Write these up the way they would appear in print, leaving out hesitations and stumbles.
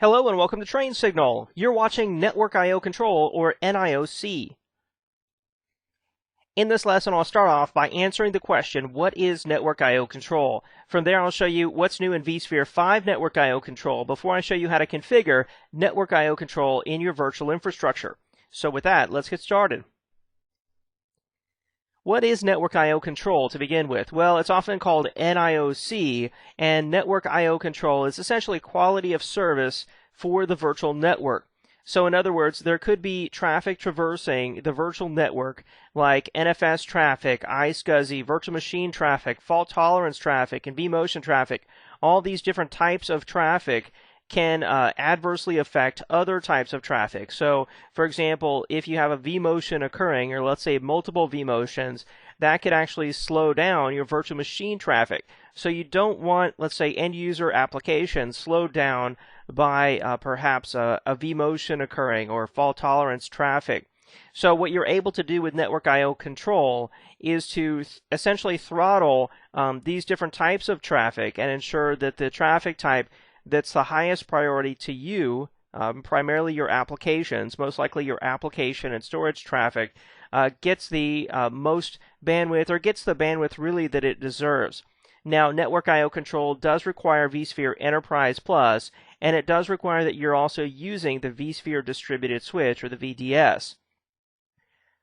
Hello and welcome to Train Signal. You're watching Network I/O Control, or NIOC. In this lesson, I'll start off by answering the question, what is Network I/O Control? From there, I'll show you what's new in vSphere 5 Network I/O Control before I show you how to configure Network I/O Control in your virtual infrastructure. So with that, let's get started. What is Network I/O Control to begin with? Well, it's often called NIOC, and Network I/O Control is essentially quality of service for the virtual network. So in other words, there could be traffic traversing the virtual network like NFS traffic, iSCSI, virtual machine traffic, fault tolerance traffic, and vMotion traffic. All these different types of traffic can adversely affect other types of traffic. So, for example, if you have a vMotion occurring, or let's say multiple vMotions, that could actually slow down your virtual machine traffic. So you don't want, let's say, end-user applications slowed down by perhaps a vMotion occurring or fault tolerance traffic. So what you're able to do with Network I/O Control is to essentially throttle these different types of traffic and ensure that the traffic type that's the highest priority to you, primarily your applications, most likely your application and storage traffic, gets the most bandwidth, or gets the bandwidth really that it deserves. Now, Network I/O Control does require vSphere Enterprise Plus, and it does require that you're also using the vSphere Distributed Switch, or the VDS.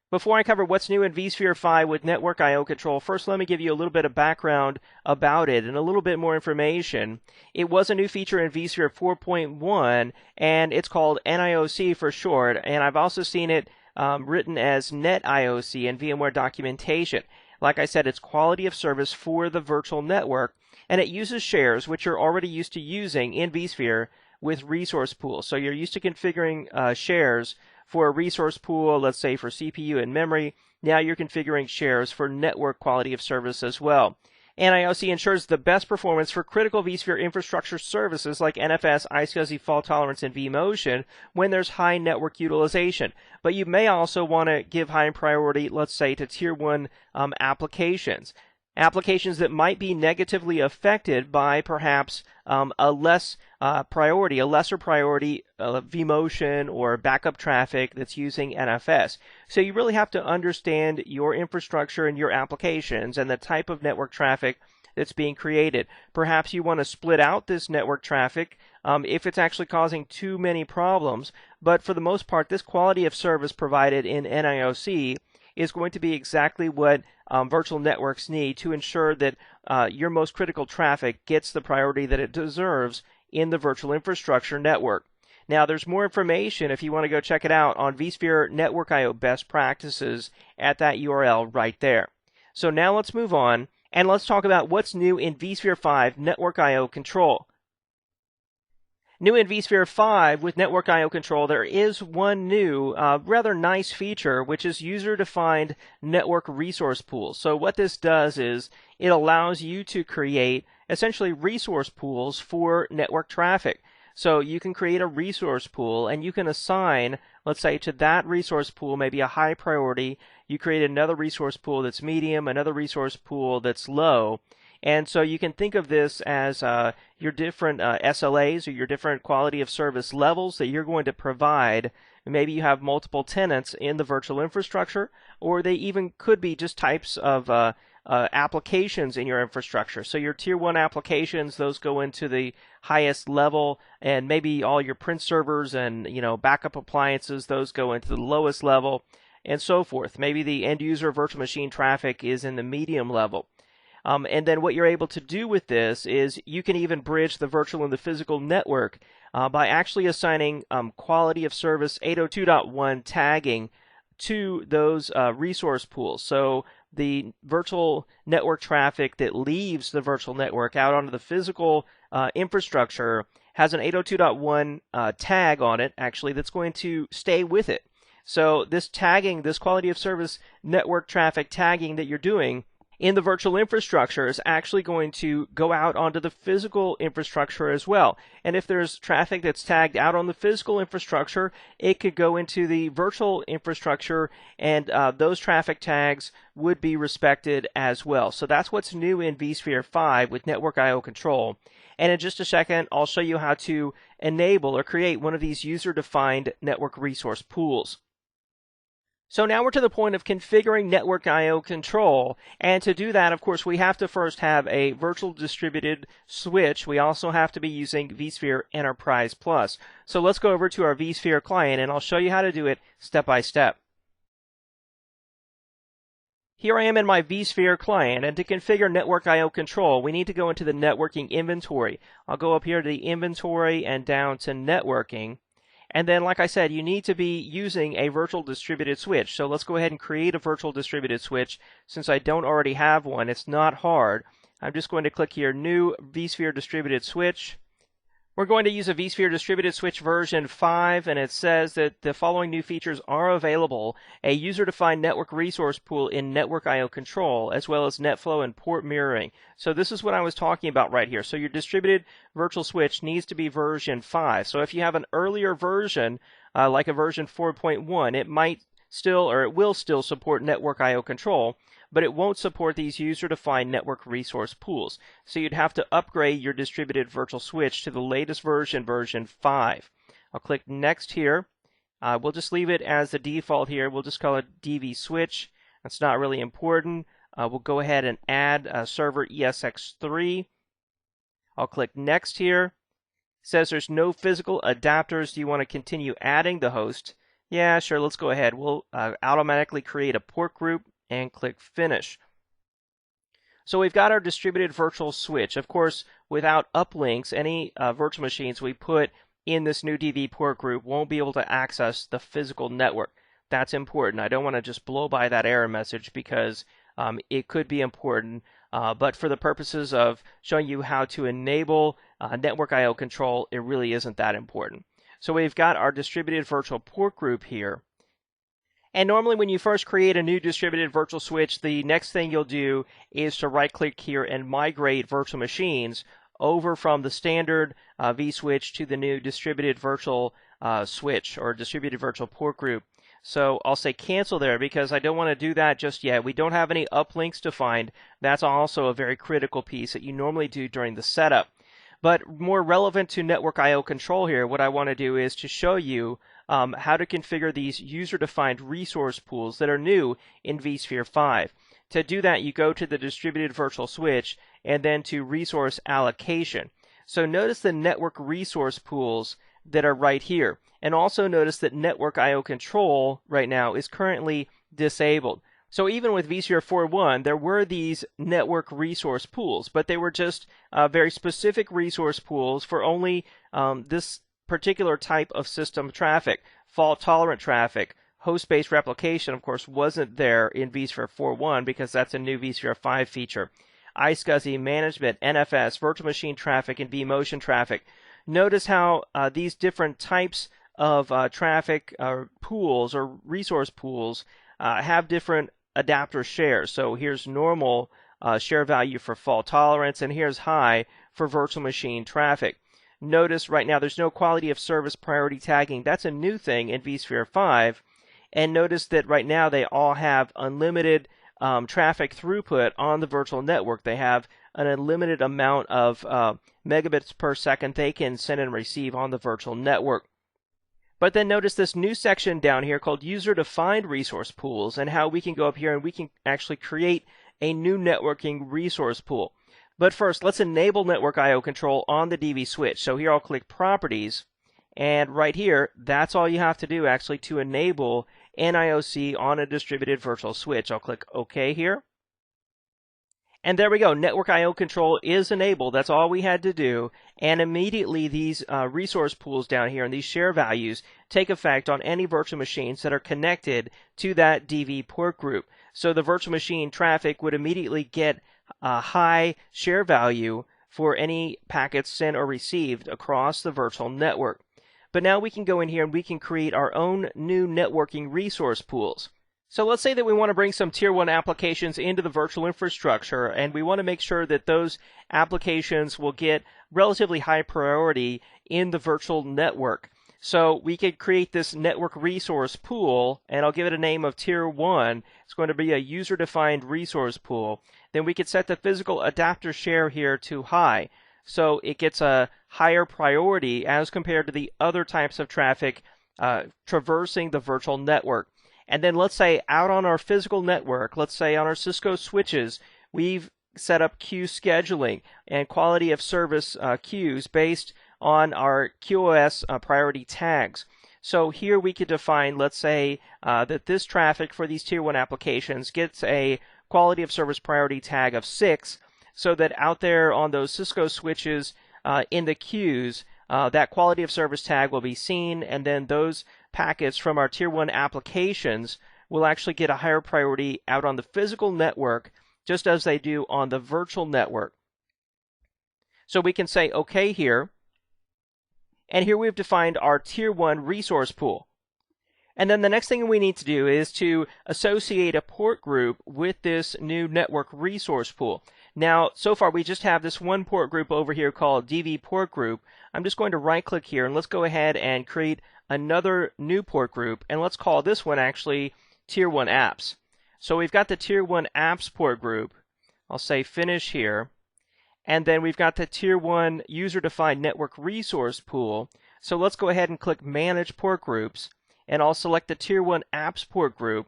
Before I cover what's new in vSphere 5 with Network I/O Control, first let me give you a little bit of background about it and a little bit more information. It was a new feature in vSphere 4.1, and it's called NIOC for short, and I've also seen it written as NetIOC in VMware documentation. Like I said, it's quality of service for the virtual network, and it uses shares, which you're already used to using in vSphere with resource pools. So you're used to configuring shares for a resource pool, let's say for CPU and memory. Now you're configuring shares for network quality of service as well. NIOC ensures the best performance for critical vSphere infrastructure services like NFS, iSCSI, fault tolerance, and vMotion when there's high network utilization. But you may also want to give high priority, let's say, to Tier 1 applications. Applications that might be negatively affected by perhaps a lesser priority vMotion or backup traffic that's using NFS. So you really have to understand your infrastructure and your applications and the type of network traffic that's being created. Perhaps you want to split out this network traffic if it's actually causing too many problems, but for the most part, this quality of service provided in NIOC is going to be exactly what virtual networks need to ensure that your most critical traffic gets the priority that it deserves in the virtual infrastructure network. Now, there's more information if you want to go check it out on vSphere Network I/O Best Practices at that URL right there. So now let's move on and let's talk about what's new in vSphere 5 Network I/O Control. New in vSphere 5 with Network I/O Control, there is one new, rather nice feature, which is user-defined network resource pools. So what this does is it allows you to create essentially resource pools for network traffic. So you can create a resource pool and you can assign, let's say, to that resource pool maybe a high priority. You create another resource pool that's medium, another resource pool that's low. And so you can think of this as your different SLAs, or your different quality of service levels that you're going to provide. Maybe you have multiple tenants in the virtual infrastructure, or they even could be just types of applications in your infrastructure. So your Tier 1 applications, those go into the highest level, and maybe all your print servers and backup appliances, those go into the lowest level, and so forth. Maybe the end user virtual machine traffic is in the medium level. And then what you're able to do with this is you can even bridge the virtual and the physical network by actually assigning quality of service 802.1 tagging to those resource pools. So the virtual network traffic that leaves the virtual network out onto the physical infrastructure has an 802.1 tag on it, actually, that's going to stay with it. So this tagging, this quality of service network traffic tagging that you're doing in the virtual infrastructure is actually going to go out onto the physical infrastructure as well. And if there's traffic that's tagged out on the physical infrastructure, it could go into the virtual infrastructure, and those traffic tags would be respected as well. So that's what's new in vSphere 5 with Network I/O Control. And in just a second, I'll show you how to enable or create one of these user-defined network resource pools. So now we're to the point of configuring network I/O control, and to do that, of course, we have to first have a virtual distributed switch. We also have to be using vSphere Enterprise Plus. So let's go over to our vSphere client, and I'll show you how to do it step by step. Here I am in my vSphere client, and to configure network I/O control, we need to go into the networking inventory. I'll go up here to the inventory and down to networking. And then, like I said, you need to be using a virtual distributed switch. So let's go ahead and create a virtual distributed switch. Since I don't already have one, it's not hard. I'm just going to click here, New vSphere Distributed Switch. We're going to use a vSphere Distributed Switch version 5, and it says that the following new features are available: a user-defined network resource pool in network I/O control, as well as NetFlow and port mirroring. So this is what I was talking about right here. So your distributed virtual switch needs to be version 5. So if you have an earlier version, like a version 4.1, it might still, or it will still support network I/O control, but it won't support these user-defined network resource pools. So you'd have to upgrade your distributed virtual switch to the latest version, version 5. I'll click Next here. We'll just leave it as the default here. We'll just call it DV switch. That's not really important. We'll go ahead and add server ESX3. I'll click Next here. It says there's no physical adapters. Do you want to continue adding the host? Yeah, sure, let's go ahead. We'll automatically create a port group and click Finish. So we've got our distributed virtual switch. Of course, without uplinks, any virtual machines we put in this new DV port group won't be able to access the physical network. That's important. I don't want to just blow by that error message because it could be important, but for the purposes of showing you how to enable network I/O control, it really isn't that important. So we've got our distributed virtual port group here. And normally when you first create a new distributed virtual switch, the next thing you'll do is to right-click here and migrate virtual machines over from the standard vSwitch to the new distributed virtual switch or distributed virtual port group. So I'll say cancel there because I don't want to do that just yet. We don't have any uplinks defined. That's also a very critical piece that you normally do during the setup. But more relevant to network I/O control here, what I want to do is to show you how to configure these user-defined resource pools that are new in vSphere 5. To do that, you go to the distributed virtual switch and then to resource allocation. So notice the network resource pools that are right here. And also notice that network I/O control right now is currently disabled. So even with vSphere 4.1, there were these network resource pools, but they were just very specific resource pools for only this particular type of system traffic. Fault-tolerant traffic, host-based replication, of course, wasn't there in vSphere 4.1 because that's a new vSphere 5 feature. iSCSI management, NFS, virtual machine traffic, and vMotion traffic. Notice how these different types of traffic pools or resource pools have different adapter shares. So here's normal share value for fault tolerance, and here's high for virtual machine traffic. Notice right now there's no quality of service priority tagging. That's a new thing in vSphere 5. And notice that right now they all have unlimited traffic throughput on the virtual network. They have an unlimited amount of megabits per second they can send and receive on the virtual network. But then notice this new section down here called user-defined resource pools and how we can go up here and we can actually create a new networking resource pool. But first, let's enable network I/O control on the DV switch. So here I'll click Properties, and right here, that's all you have to do actually to enable NIOC on a distributed virtual switch. I'll click OK here. And there we go. Network I/O control is enabled. That's all we had to do. And immediately these resource pools down here and these share values take effect on any virtual machines that are connected to that DV port group. So the virtual machine traffic would immediately get a high share value for any packets sent or received across the virtual network. But now we can go in here and we can create our own new networking resource pools. So let's say that we want to bring some Tier 1 applications into the virtual infrastructure, and we want to make sure that those applications will get relatively high priority in the virtual network. So we could create this network resource pool, and I'll give it a name of Tier 1. It's going to be a user-defined resource pool. Then we could set the physical adapter share here to high. so it gets a higher priority as compared to the other types of traffic traversing the virtual network. And then let's say out on our physical network, let's say on our Cisco switches, we've set up queue scheduling and quality of service queues based on our QoS priority tags. So here we could define, let's say, that this traffic for these Tier 1 applications gets a quality of service priority tag of 6, so that out there on those Cisco switches in the queues, that quality of service tag will be seen, and then those packets from our Tier 1 applications will actually get a higher priority out on the physical network, just as they do on the virtual network. So we can say OK here. And here we've defined our Tier 1 resource pool. And then the next thing we need to do is to associate a port group with this new network resource pool. Now, so far we just have this one port group over here called DV port group. I'm just going to right click here and let's go ahead and create another new port group, and let's call this one actually Tier 1 apps. So we've got the Tier 1 apps port group. I'll say finish here. And then we've got the Tier 1 user-defined network resource pool. So let's go ahead and click Manage Port Groups, and I'll select the Tier 1 Apps Port Group.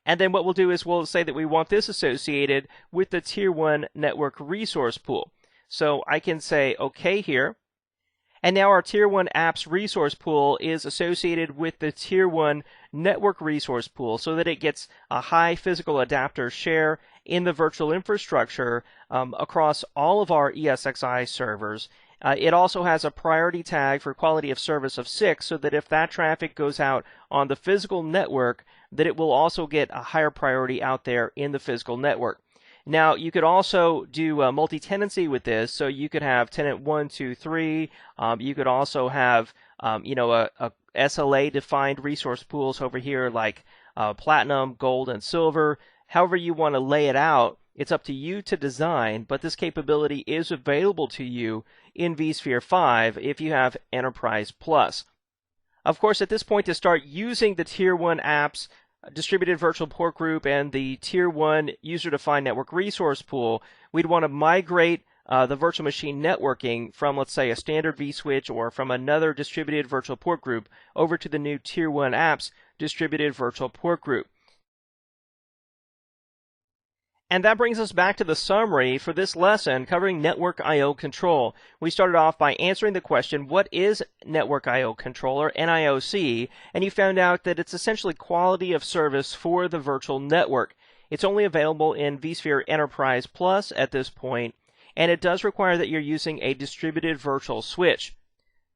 And then what we'll do is we'll say that we want this associated with the Tier 1 Network Resource Pool. So I can say OK here. And now our Tier 1 Apps Resource Pool is associated with the Tier 1 Network Resource Pool, so that it gets a high physical adapter share in the virtual infrastructure across all of our ESXi servers. It also has a priority tag for quality of service of 6, so that if that traffic goes out on the physical network, that it will also get a higher priority out there in the physical network. Now, you could also do multi-tenancy with this, so you could have tenant 1, 2, 3. You could also have, a SLA-defined resource pools over here like Platinum, Gold, and Silver. However you want to lay it out, it's up to you to design, but this capability is available to you in vSphere 5 if you have Enterprise Plus. Of course, at this point, to start using the Tier 1 apps distributed virtual port group and the Tier 1 user-defined network resource pool, we'd want to migrate the virtual machine networking from, let's say, a standard vSwitch or from another distributed virtual port group over to the new Tier 1 apps distributed virtual port group. And that brings us back to the summary for this lesson covering Network I/O Control. We started off by answering the question, what is Network I/O Control, or NIOC? And you found out that it's essentially quality of service for the virtual network. It's only available in vSphere Enterprise Plus at this point, and it does require that you're using a distributed virtual switch.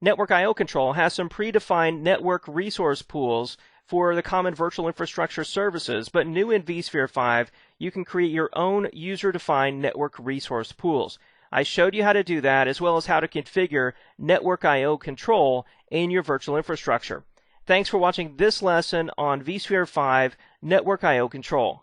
Network I/O Control has some predefined network resource pools for the common virtual infrastructure services, but new in vSphere 5, you can create your own user-defined network resource pools. I showed you how to do that, as well as how to configure Network I/O Control in your virtual infrastructure. Thanks for watching this lesson on vSphere 5 Network I/O Control.